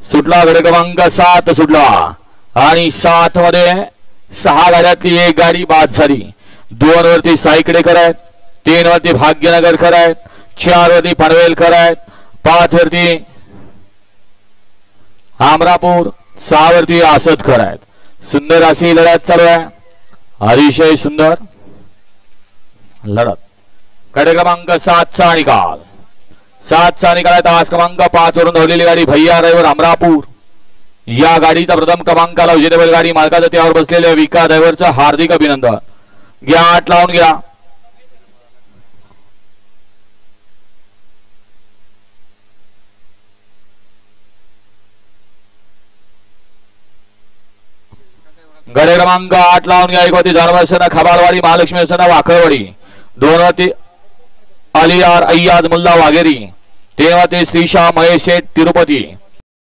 सुटला गड क्रमांक 7 सुटला आणि 7 मध्ये 6 गाड्यातली एक गाडी बाद झाली. 2 वरती साईकडेकर आहेत, 3 वरती भाग्यनगरकर आहेत, 4 वरती पनवेलकर आहेत, 5 वरती आमरापूर, 6 वरती आसदकर आहेत. सुंदर अशी लढत चालू आहे, अतिशय सुंदर लढत. गड क्रमांक 7 चा निकाल. 7 चा निकाल आहे. तास क्रमांक 5 वरून धावलेली गाडी भैया ड्रायव्हर अमरापूर. या गाडीचा प्रथम क्रमांकाला विजेतेपद गाडी मालकाचं त्यावर बसलेल्या विका ड्रायव्हरचं हार्दिक अभिनंदन. घ्या, आठ लावून घ्या. गडे क्रमांक 8 लावून घ्या. एक होती जानवरसेना खबालवाडी, महालक्ष्मी सेना वाकळवाडी, 2 होती अलियार अय्याज मुल्ला वाघेरी, 3 होती श्रीशा महेश शेठ तिरुपती,